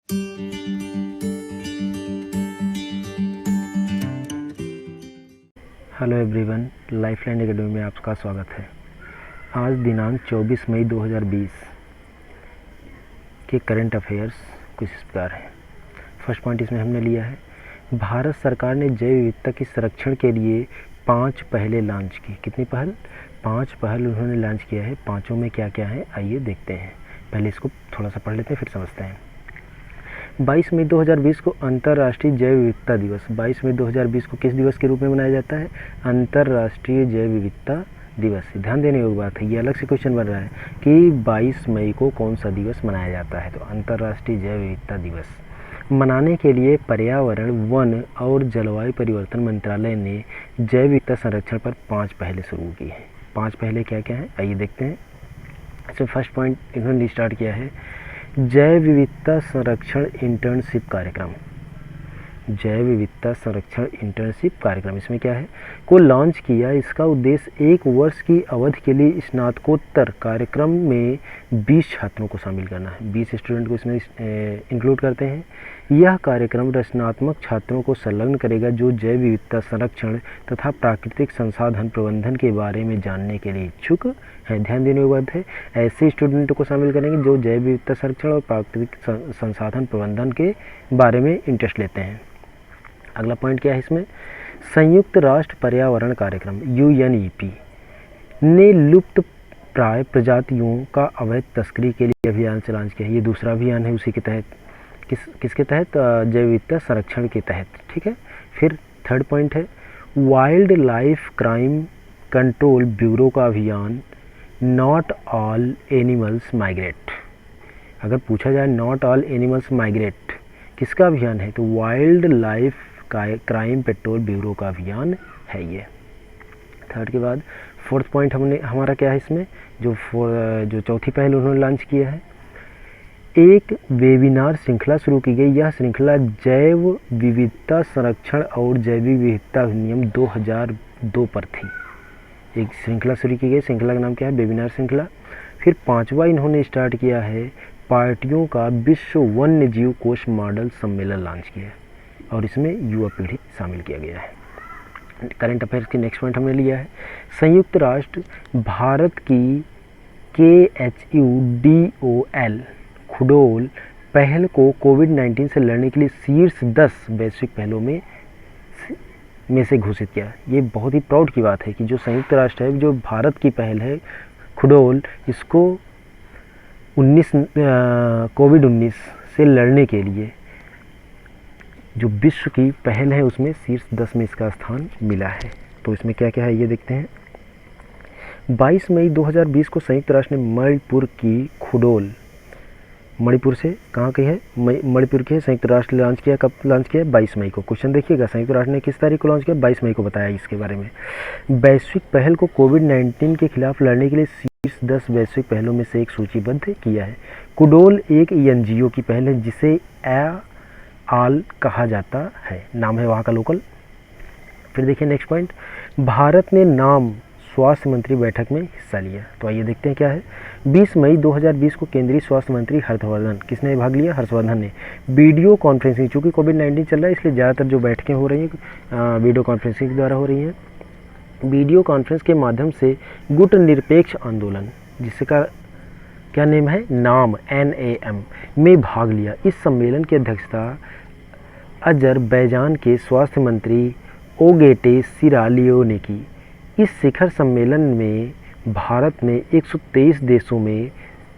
Hello everyone, lifeline academy में आपका स्वागत है। आज दिनांक 24 मई 2020 के करंट अफेयर्स कुछ इस प्रकार हैं। फर्स्ट पॉइंट इसमें हमने लिया है, भारत सरकार ने जैव विविधता के संरक्षण के लिए 5 पहलें लॉन्च की। कितनी पहल? 5 पहल उन्होंने लॉन्च किया है। पाँचों में क्या क्या है आइए देखते हैं। पहले इसको थोड़ा सा पढ़ लेते हैं फिर समझते हैं। 22 मई 2020 को अंतर्राष्ट्रीय जैव विविधता दिवस। 22 मई 2020 को किस दिवस के रूप में मनाया जाता है? अंतर्राष्ट्रीय जैव विविधता दिवस। ध्यान देने योग्य बात है, ये अलग से क्वेश्चन बन रहा है कि 22 मई को कौन सा दिवस मनाया जाता है। तो अंतर्राष्ट्रीय जैव विविधता दिवस मनाने के लिए पर्यावरण, वन और जलवायु परिवर्तन मंत्रालय ने जैव विविधता संरक्षण पर 5 पहलें शुरू की हैं। 5 पहलें क्या क्या हैं आइए देखते हैं। इसमें फर्स्ट पॉइंट इन्होंने स्टार्ट किया है, जैव विविधता संरक्षण इंटर्नशिप कार्यक्रम। जैव विविधता संरक्षण इंटर्नशिप कार्यक्रम इसमें क्या है को लॉन्च किया। इसका उद्देश्य 1 वर्ष की अवधि के लिए स्नातकोत्तर कार्यक्रम में 20 छात्रों को शामिल करना है। 20 स्टूडेंट को इसमें इंक्लूड करते हैं। यह कार्यक्रम रचनात्मक छात्रों को संलग्न करेगा जो जैव विविधता संरक्षण तथा प्राकृतिक संसाधन प्रबंधन के बारे में जानने के लिए इच्छुक है। ध्यान देने की बात है, ऐसे स्टूडेंटों को शामिल करेंगे जो जैव विविधता संरक्षण और प्राकृतिक संसाधन प्रबंधन के बारे में इंटरेस्ट लेते हैं। अगला पॉइंट क्या है इसमें, संयुक्त राष्ट्र पर्यावरण कार्यक्रम UNEP ने लुप्त प्राय प्रजातियों का अवैध तस्करी के लिए अभियान चलान किया है। ये दूसरा अभियान है उसी के तहत, किसके तहत? जैव विविधता संरक्षण के तहत। ठीक है। फिर थर्ड पॉइंट है, wild life crime control bureau का अभियान नॉट ऑल एनिमल्स माइग्रेट। अगर पूछा जाए नॉट ऑल एनिमल्स माइग्रेट किसका अभियान है, तो wild life crime petrol bureau का अभियान है ये। थर्ड के बाद फोर्थ पॉइंट हमारा क्या है इसमें, जो चौथी पहल उन्होंने लॉन्च किया है, एक वेबिनार श्रृंखला शुरू की गई। यह श्रृंखला जैव विविधता संरक्षण और जैविक विविधता अधिनियम 2002 पर थी। एक श्रृंखला शुरू की गई, श्रृंखला का नाम क्या है? वेबिनार श्रृंखला। फिर 5वां इन्होंने स्टार्ट किया है, पार्टियों का विश्व वन्य जीव कोष मॉडल सम्मेलन लॉन्च किया है और इसमें युवा पीढ़ी शामिल किया गया है। करंट अफेयर्स की नेक्स्ट पॉइंट हमने लिया है, संयुक्त राष्ट्र भारत की KHUDOL खुडोल पहल को कोविड-19 से लड़ने के लिए शीर्ष 10 वैश्विक पहलों में से घोषित किया। ये बहुत ही प्राउड की बात है कि जो संयुक्त राष्ट्र है, जो भारत की पहल है खुडोल, इसको कोविड-19 से लड़ने के लिए जो विश्व की पहल है उसमें शीर्ष 10 में इसका स्थान मिला है। तो इसमें क्या क्या है ये देखते हैं। 22 मई 2020 को संयुक्त राष्ट्र ने मणिपुर की खुडोल, मणिपुर से कहाँ की है? मणिपुर की संयुक्त राष्ट्र लॉन्च किया। कब लॉन्च किया? 22 मई को। क्वेश्चन देखिएगा, संयुक्त राष्ट्र ने किस तारीख को लॉन्च किया? 22 मई को बताया इसके बारे में। वैश्विक पहल को कोविड-19 के खिलाफ लड़ने के लिए शीर्ष 10 वैश्विक पहलों में से एक सूचीबद्ध किया है। खुडोल एक NGO की पहल है जिसे आल कहा जाता है, नाम है वहाँ का लोकल। फिर देखिए नेक्स्ट पॉइंट, भारत ने नाम स्वास्थ्य मंत्री बैठक में हिस्सा लिया। तो आइए देखते हैं क्या है। 20 मई 2020 को केंद्रीय स्वास्थ्य मंत्री हर्षवर्धन, किसने भाग लिया? हर्षवर्धन ने वीडियो कॉन्फ्रेंसिंग, चूँकि कोविड-19 चल रहा है इसलिए ज़्यादातर जो बैठकें हो रही हैं वीडियो कॉन्फ्रेंसिंग के द्वारा हो रही हैं। वीडियो कॉन्फ्रेंस के माध्यम से गुट निरपेक्ष आंदोलन, जिसका क्या नेम है? नाम NAM में भाग लिया। इस सम्मेलन की अध्यक्षता अजरबैजान के स्वास्थ्य मंत्री ओगेटे सिरालियो ने की। इस शिखर सम्मेलन में भारत ने 123 देशों में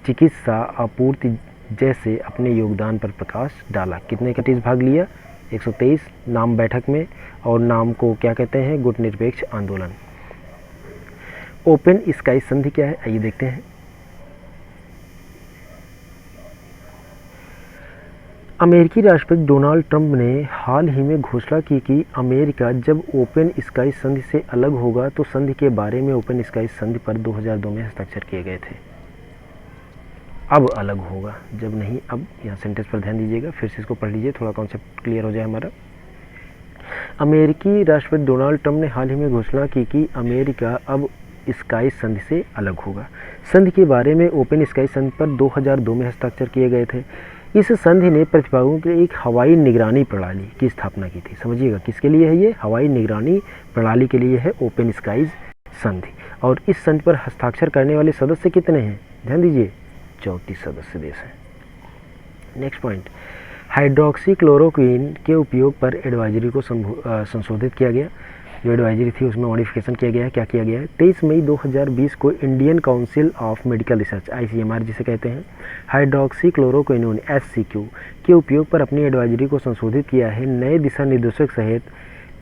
चिकित्सा आपूर्ति जैसे अपने योगदान पर प्रकाश डाला। कितने कंट्रीज भाग लिया? 123 नाम बैठक में, और नाम को क्या कहते हैं? गुट निरपेक्ष आंदोलन। ओपन स्काई संधि क्या है आइए देखते हैं। अमेरिकी राष्ट्रपति डोनाल्ड ट्रंप ने हाल ही में घोषणा की कि अमेरिका जब ओपन स्काई संधि से अलग होगा तो संधि के बारे में ओपन स्काई संधि पर 2002 में हस्ताक्षर किए गए थे। अब अलग होगा, जब नहीं। अब यहाँ सेंटेंस पर ध्यान दीजिएगा, फिर से इसको पढ़ लीजिए, थोड़ा कॉन्सेप्ट क्लियर हो जाए हमारा। अमेरिकी राष्ट्रपति डोनाल्ड ट्रंप ने हाल ही में घोषणा की कि अमेरिका अब स्काई संधि से अलग होगा। संधि के बारे में ओपन स्काई संधि पर 2002 में हस्ताक्षर किए गए थे। इस संधि ने प्रतिभागियों के एक हवाई निगरानी प्रणाली की स्थापना की थी। समझिएगा किसके लिए है ये? हवाई निगरानी प्रणाली के लिए है ओपन स्काईज संधि। और इस संधि पर हस्ताक्षर करने वाले सदस्य कितने हैं? ध्यान दीजिए, 34 सदस्य देश हैं। नेक्स्ट पॉइंट, हाइड्रोक्सी क्लोरोक्विन के उपयोग पर एडवाइजरी को संशोधित किया गया। जो एडवाइजरी थी उसमें मॉडिफिकेशन किया गया है। क्या किया गया है? 23 मई 2020 को Indian council of medical research ICMR जिसे कहते हैं, हाइड्रोक्सी क्लोरोक्विनोन HCQ के उपयोग पर अपनी एडवाइजरी को संशोधित किया है। नए दिशा निर्देशों सहित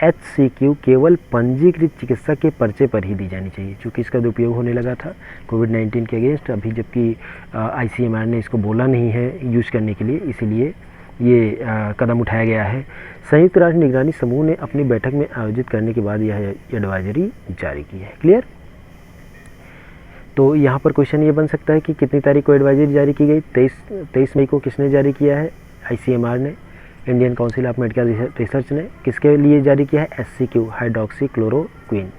HCQ केवल पंजीकृत चिकित्सक के पर्चे पर ही दी जानी चाहिए, क्योंकि इसका दुरुपयोग होने लगा था कोविड-19 के अगेंस्ट। अभी जबकि ICMR ने इसको बोला नहीं है यूज़ करने के लिए, इसीलिए ये कदम उठाया गया है। संयुक्त राष्ट्र निगरानी समूह ने अपनी बैठक में आयोजित करने के बाद यह एडवाइजरी जारी की है। क्लियर? तो यहाँ पर क्वेश्चन ये बन सकता है कि कितनी तारीख को एडवाइजरी जारी की गई? 23 मई को किसने जारी किया है? ICMR ने, Indian council of medical research ने। किसके लिए जारी किया है? HCQ, hydroxy chloroquine.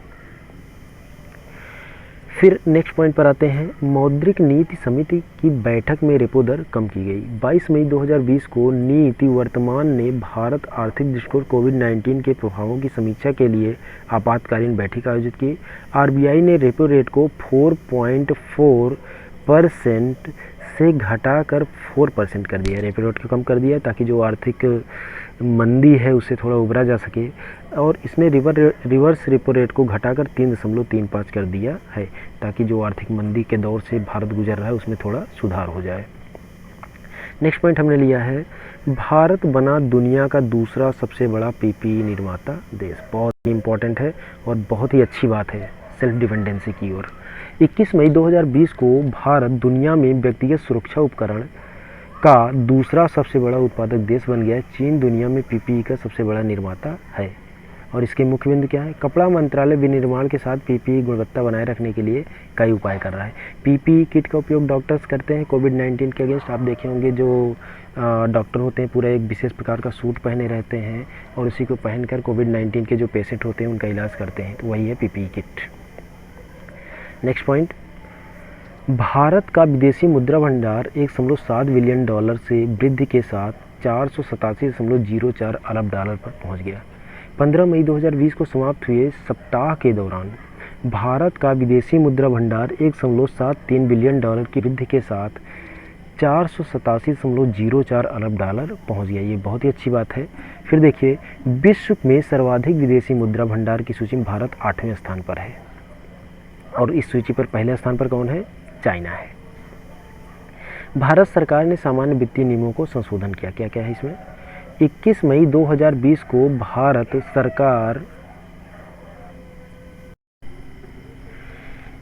फिर नेक्स्ट पॉइंट पर आते हैं, मौद्रिक नीति समिति की बैठक में रेपो दर कम की गई। 22 मई 2020 को नीति वर्तमान ने भारत आर्थिक दृष्टिकोण कोविड-19 के प्रभावों की समीक्षा के लिए आपातकालीन बैठक आयोजित की। RBI ने रेपो रेट को 4.4% से घटाकर 4% कर दिया। रेपो रेट को कम कर दिया ताकि जो आर्थिक मंदी है उससे थोड़ा उबरा जा सके। और इसने रिवर्स रेपो रेट को घटाकर 3.35 कर दिया है, ताकि जो आर्थिक मंदी के दौर से भारत गुजर रहा है उसमें थोड़ा सुधार हो जाए। नेक्स्ट पॉइंट हमने लिया है, भारत बना दुनिया का दूसरा सबसे बड़ा PPE निर्माता देश। बहुत ही इंपॉर्टेंट है और बहुत ही अच्छी बात है सेल्फ डिपेंडेंसी की ओर। 21 मई 2020 को भारत दुनिया में व्यक्तिगत सुरक्षा उपकरण का दूसरा सबसे बड़ा उत्पादक देश बन गया है। चीन दुनिया में PPE का सबसे बड़ा निर्माता है। और इसके मुख्य बिंदु क्या है? कपड़ा मंत्रालय विनिर्माण के साथ PPE गुणवत्ता बनाए रखने के लिए कई उपाय कर रहा है। PPE किट का उपयोग डॉक्टर्स करते हैं कोविड-19 के अगेंस्ट। आप देखे होंगे जो डॉक्टर होते हैं पूरा एक विशेष प्रकार का सूट पहने रहते हैं और उसी को पहनकर कोविड-19 के जो पेशेंट होते हैं उनका इलाज करते हैं, तो वही है PPE kit. Next point, Bharat का विदेशी मुद्रा भंडार $1.7 बिलियन से वृद्धि के साथ $487.04 अरब पर पहुंच गया। 15 मई 2020 को समाप्त हुए सप्ताह के दौरान भारत का विदेशी मुद्रा भंडार $1.73 बिलियन की वृद्धि के साथ $487.04 अरब पहुंच गया। ये बहुत ही अच्छी बात है। फिर देखिए, विश्व में सर्वाधिक विदेशी मुद्रा भंडार की सूची में भारत 8वें स्थान पर है और इस सूची पर पहले स्थान पर कौन है? चाइना है। भारत सरकार ने सामान्य वित्तीय नियमों को संशोधन किया। क्या क्या है इसमें? 21 मई 2020 को भारत सरकार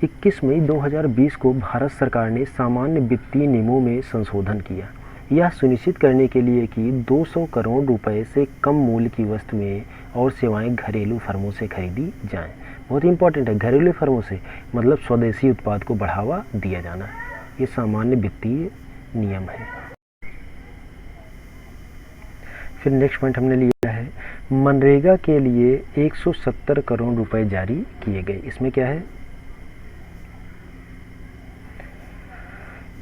21 मई 2020 को भारत सरकार ने सामान्य वित्तीय नियमों में संशोधन किया। यह सुनिश्चित करने के लिए कि 200 करोड़ रुपए से कम मूल्य की वस्तुएं और सेवाएं घरेलू फर्मों से खरीदी जाएं। बहुत इंपॉर्टेंट है, घरेलू फर्मों से मतलब स्वदेशी उत्पाद को बढ़ावा दिया जाना। ये सामान्य वित्तीय नियम है। फिर नेक्स्ट पॉइंट हमने लिया है, मनरेगा के लिए 170 करोड़ रुपए जारी किए गए। इसमें क्या है?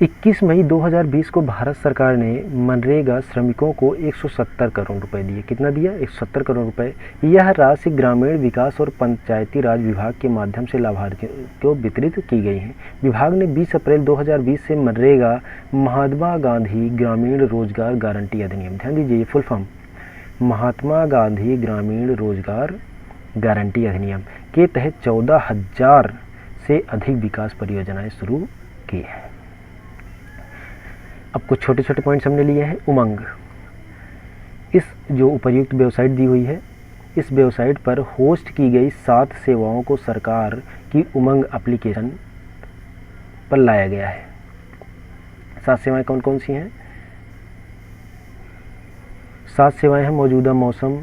21 मई 2020 को भारत सरकार ने मनरेगा श्रमिकों को 170 करोड़ रुपए दिए। कितना दिया? 170 करोड़ रुपए। यह राशि ग्रामीण विकास और पंचायती राज विभाग के माध्यम से लाभार्थियों को वितरित की गई है। विभाग ने 20 अप्रैल 2020 से मनरेगा महात्मा गांधी ग्रामीण रोजगार गारंटी अधिनियम, ध्यान दीजिए ये फुल फॉर्म, महात्मा गांधी ग्रामीण रोजगार गारंटी अधिनियम के तहत 14,000 से अधिक विकास परियोजनाएं शुरू की हैं। अब कुछ छोटे छोटे पॉइंट्स हमने लिए हैं। उमंग, इस जो उपर्युक्त वेबसाइट दी हुई है, इस वेबसाइट पर होस्ट की गई 7 सेवाओं को सरकार की उमंग एप्लीकेशन पर लाया गया है। 7 सेवाएं कौन कौन सी हैं? 7 सेवाएं हैं मौजूदा मौसम,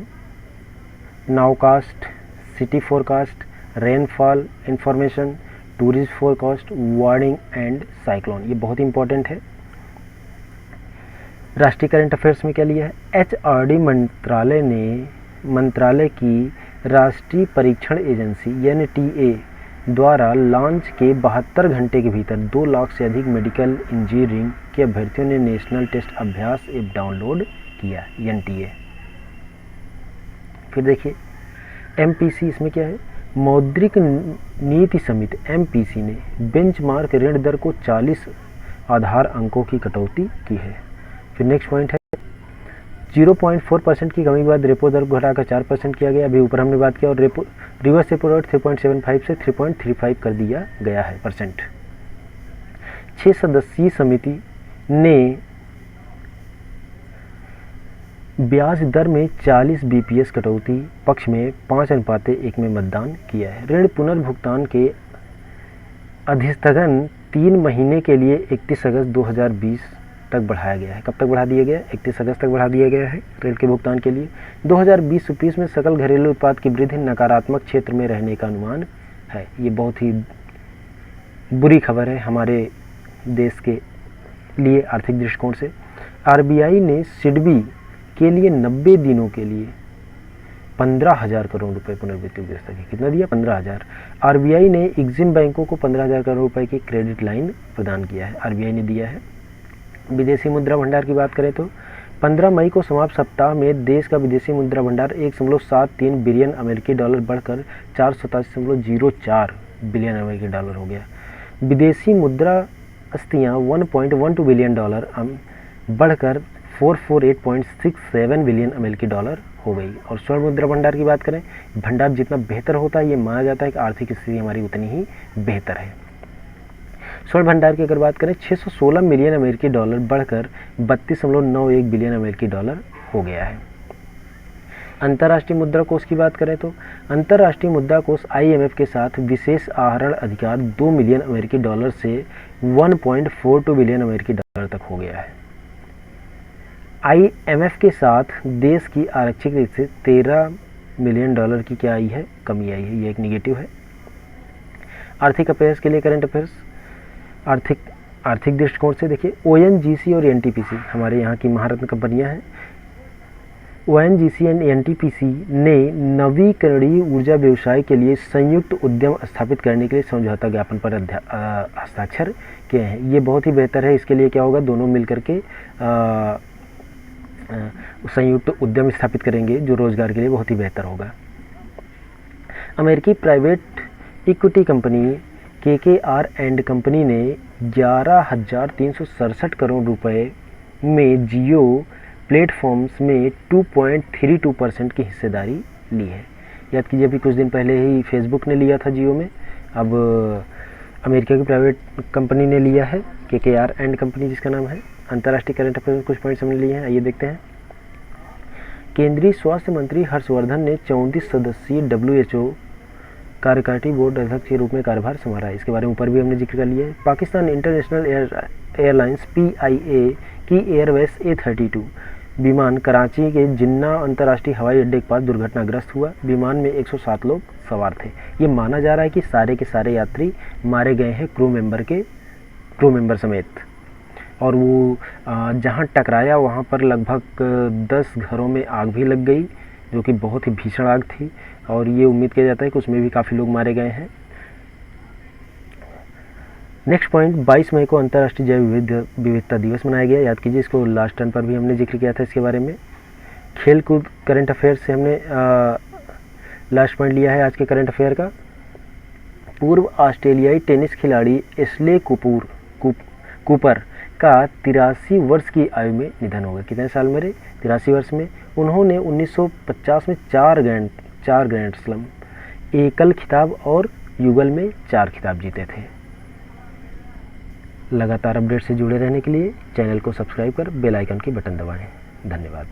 nowcast, city forecast, rainfall information, tourist forecast, warning and cyclone. ये बहुत इंपॉर्टेंट है। राष्ट्रीय करंट अफेयर्स में क्या लिया है? HRD मंत्रालय की राष्ट्रीय परीक्षण एजेंसी NTA द्वारा लॉन्च के 72 घंटे के भीतर 2 लाख से अधिक मेडिकल इंजीनियरिंग के अभ्यर्थियों ने नेशनल टेस्ट अभ्यास ऐप डाउनलोड किया, NTA। फिर देखिए MPC, इसमें क्या है, मौद्रिक नीति समिति MPC ने बेंचमार्क ऋण दर को 40 आधार अंकों की कटौती की है। फिर नेक्स्ट पॉइंट है 0.4% की कमी के बाद रेपो दर को घटाकर 4% किया गया। अभी ऊपर हमने बात किया, और रिवर्स रेपो रेट 3.75 से 3.35 कर दिया गया है %। 6 सदस्यीय समिति ने ब्याज दर में 40 BPS कटौती पक्ष में 5:1 में मतदान किया है। ऋण पुनर्भुगतान के अधिस्थगन 3 महीने के लिए 31 अगस्त 2020 तक बढ़ाया गया है। कब तक बढ़ा दिया गया? 31 अगस्त तक बढ़ा दिया गया है ऋण के भुगतान के लिए। 2020-21 में सकल घरेलू उत्पाद की वृद्धि नकारात्मक क्षेत्र में रहने का अनुमान है। ये बहुत ही बुरी खबर है हमारे देश के लिए आर्थिक दृष्टिकोण से। RBI ने सिडबी के लिए 90 दिनों के लिए 15,000 करोड़ रुपए पुनर्वित्त व्यवस्था की। कितना दिया? 15,000। RBI ने एग्जिम बैंकों को 15,000 करोड़ रुपए की क्रेडिट लाइन प्रदान किया है, RBI ने दिया है। विदेशी मुद्रा भंडार की बात करें तो 15 मई को समाप्त सप्ताह में देश का विदेशी मुद्रा भंडार 1.73 बिलियन अमेरिकी डॉलर बढ़कर 487.04 बिलियन अमेरिकी डॉलर हो गया। विदेशी मुद्रा अस्थियाँ 1.12 बिलियन डॉलर बढ़कर 448.67 बिलियन अमेरिकी डॉलर हो गई। और स्वर्ण मुद्रा भंडार की बात करें, भंडार जितना बेहतर होता है ये माना जाता है कि आर्थिक स्थिति हमारी उतनी ही बेहतर है। स्वर्ण भंडार की अगर बात करें 616 मिलियन अमेरिकी डॉलर बढ़कर 32.91 बिलियन अमेरिकी डॉलर हो गया है। अंतर्राष्ट्रीय मुद्रा कोष की बात करें तो अंतर्राष्ट्रीय मुद्रा कोष IMF के साथ विशेष आहरण अधिकार 2 मिलियन अमेरिकी डॉलर से 1.42 बिलियन अमेरिकी डॉलर तक हो गया है। IMF के साथ देश की आरक्षित रीत से 13 मिलियन डॉलर की क्या आई है? कमी आई है, ये एक निगेटिव है। आर्थिक अफेयर्स के लिए करंट अफेयर्स आर्थिक दृष्टिकोण से देखिए, ONGC और NTPC हमारे यहाँ की महारत्न कंपनियाँ हैं। ONGC एंड NTPC ने नवीकरणीय ऊर्जा व्यवसाय के लिए संयुक्त उद्यम स्थापित करने के लिए समझौता ज्ञापन पर हस्ताक्षर किए हैं। ये बहुत ही बेहतर है। इसके लिए क्या होगा, दोनों मिलकर के संयुक्त उद्यम स्थापित करेंगे जो रोजगार के लिए बहुत ही बेहतर होगा। अमेरिकी private equity company KKR and company ने 11,367 करोड़ रुपए में जियो प्लेटफॉर्म्स में 2.32% की हिस्सेदारी ली है। याद कीजिए अभी कुछ दिन पहले ही फेसबुक ने लिया था जियो में, अब अमेरिका की प्राइवेट कंपनी ने लिया है KKR एंड कंपनी जिसका नाम है। अंतर्राष्ट्रीय करंट अफेयर में कुछ पॉइंट्स हमने लिए हैं, आइए देखते हैं। केंद्रीय स्वास्थ्य मंत्री हर्षवर्धन ने 34 सदस्यीय WHO कार्यकारिणी बोर्ड अध्यक्ष के रूप में कार्यभार संभाला है। इसके बारे में ऊपर भी हमने जिक्र कर लिया है। पाकिस्तान इंटरनेशनल एयरलाइंस PIA की एयरवेस A32 विमान कराची के जिन्ना अंतर्राष्ट्रीय हवाई अड्डे के पास दुर्घटनाग्रस्त हुआ। विमान में 107 लोग सवार थे। ये माना जा रहा है कि सारे के सारे यात्री मारे गए हैं, क्रू मेंबर समेत। और वो जहाँ टकराया वहाँ पर लगभग 10 घरों में आग भी लग गई, जो कि बहुत ही भीषण आग थी। और ये उम्मीद किया जाता है कि उसमें भी काफ़ी लोग मारे गए हैं। नेक्स्ट पॉइंट, 22 मई को अंतर्राष्ट्रीय जैव विविधता दिवस मनाया गया। याद कीजिए, इसको लास्ट टर्न पर भी हमने जिक्र किया था इसके बारे में। खेल कूद करंट अफेयर्स से हमने लास्ट पॉइंट लिया है आज के करंट अफेयर का। पूर्व ऑस्ट्रेलियाई टेनिस खिलाड़ी एशले कूपर का 83 वर्ष की आयु में निधन होगा। कितने साल में? 83 वर्ष में। उन्होंने 1950 में 4 ग्रैंड स्लैम, एकल खिताब और युगल में 4 खिताब जीते थे। लगातार अपडेट से जुड़े रहने के लिए चैनल को सब्सक्राइब कर बेल आइकन की बटन दबाएं। धन्यवाद।